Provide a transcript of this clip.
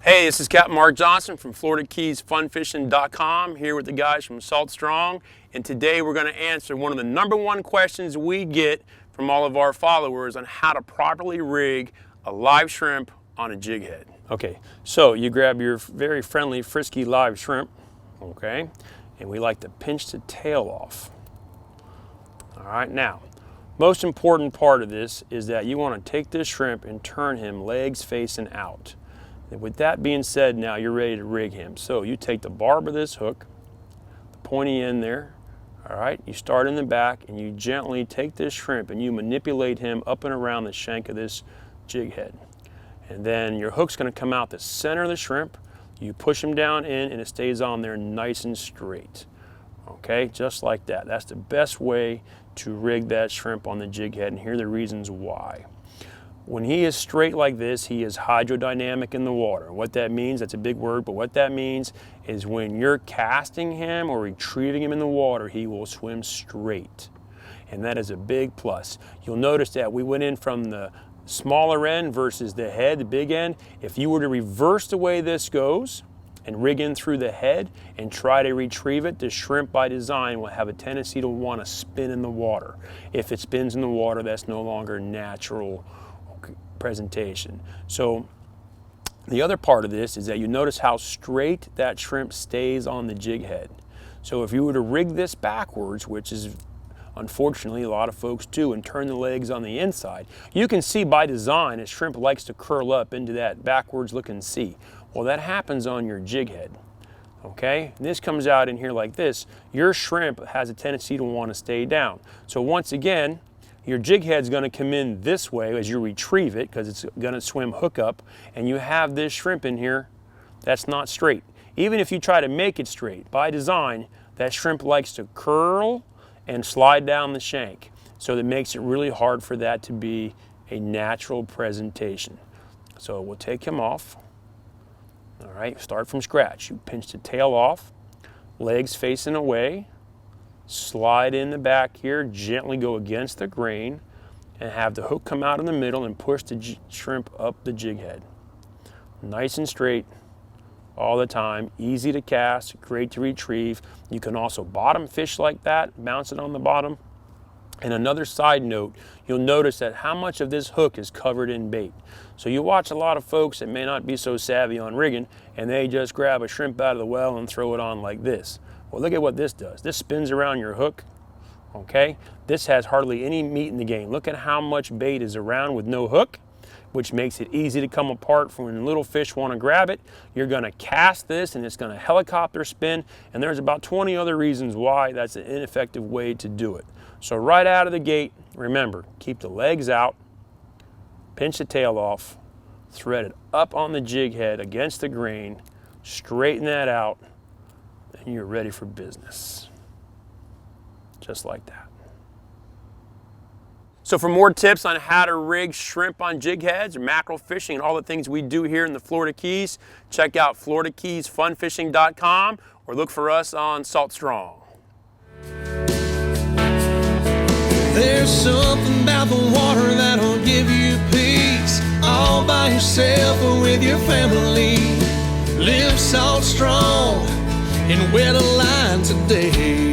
Hey, this is Captain Mark Johnson from FloridaKeysFunFishing.com, here with the guys from Salt Strong, and today we're going to answer one of the #1 questions we get from all of our followers on how to properly rig a live shrimp on a jig head. Okay, so you grab your very friendly, frisky live shrimp, okay, and we like to pinch the tail off. All right, now, most important part of this is that you want to take this shrimp and turn him legs facing out. And with that being said, now you're ready to rig him. So you take the barb of this hook, the pointy end there, all right, you start in the back and you gently take this shrimp and you manipulate him up and around the shank of this jig head. And then your hook's going to come out the center of the shrimp, you push him down in and it stays on there nice and straight. Okay, just like that. That's the best way to rig that shrimp on the jig head, and here are the reasons why. When he is straight like this, he is hydrodynamic in the water. What that means, that's a big word, but what that means is when you're casting him or retrieving him in the water, he will swim straight. And that is a big plus. You'll notice that we went in from the smaller end versus the head, the big end. If you were to reverse the way this goes and rig in through the head and try to retrieve it, the shrimp by design will have a tendency to want to spin in the water. If it spins in the water, that's no longer natural presentation. So the other part of this is that you notice how straight that shrimp stays on the jig head. So if you were to rig this backwards, which is unfortunately a lot of folks do, and turn the legs on the inside, you can see by design a shrimp likes to curl up into that backwards looking C. Well, that happens on your jig head. Okay, and this comes out in here like this. Your shrimp has a tendency to want to stay down. So once again, your jig head's going to come in this way as you retrieve it because it's going to swim hook up, and you have this shrimp in here that's not straight. Even if you try to make it straight, by design, that shrimp likes to curl and slide down the shank. So that makes it really hard for that to be a natural presentation. So we'll take him off. All right, start from scratch. You pinch the tail off, legs facing away, slide in the back here, gently go against the grain, and have the hook come out in the middle and push the shrimp up the jig head. Nice and straight all the time, easy to cast, great to retrieve. You can also bottom fish like that, bounce it on the bottom. And another side note, you'll notice that how much of this hook is covered in bait. So you watch a lot of folks that may not be so savvy on rigging, and they just grab a shrimp out of the well and throw it on like this. Well, look at what this does. This spins around your hook, okay? This has hardly any meat in the game. Look at how much bait is around with no hook, which makes it easy to come apart for when little fish want to grab it. You're going to cast this and it's going to helicopter spin, and there's about 20 other reasons why that's an ineffective way to do it. So right out of the gate, remember, keep the legs out, pinch the tail off, thread it up on the jig head against the grain, straighten that out, and you're ready for business. Just like that. So for more tips on how to rig shrimp on jig heads or mackerel fishing and all the things we do here in the Florida Keys, check out FloridaKeysFunFishing.com or look for us on Salt Strong. There's something about the water that'll give you peace, all by yourself or with your family. Live Salt Strong and wear the line today.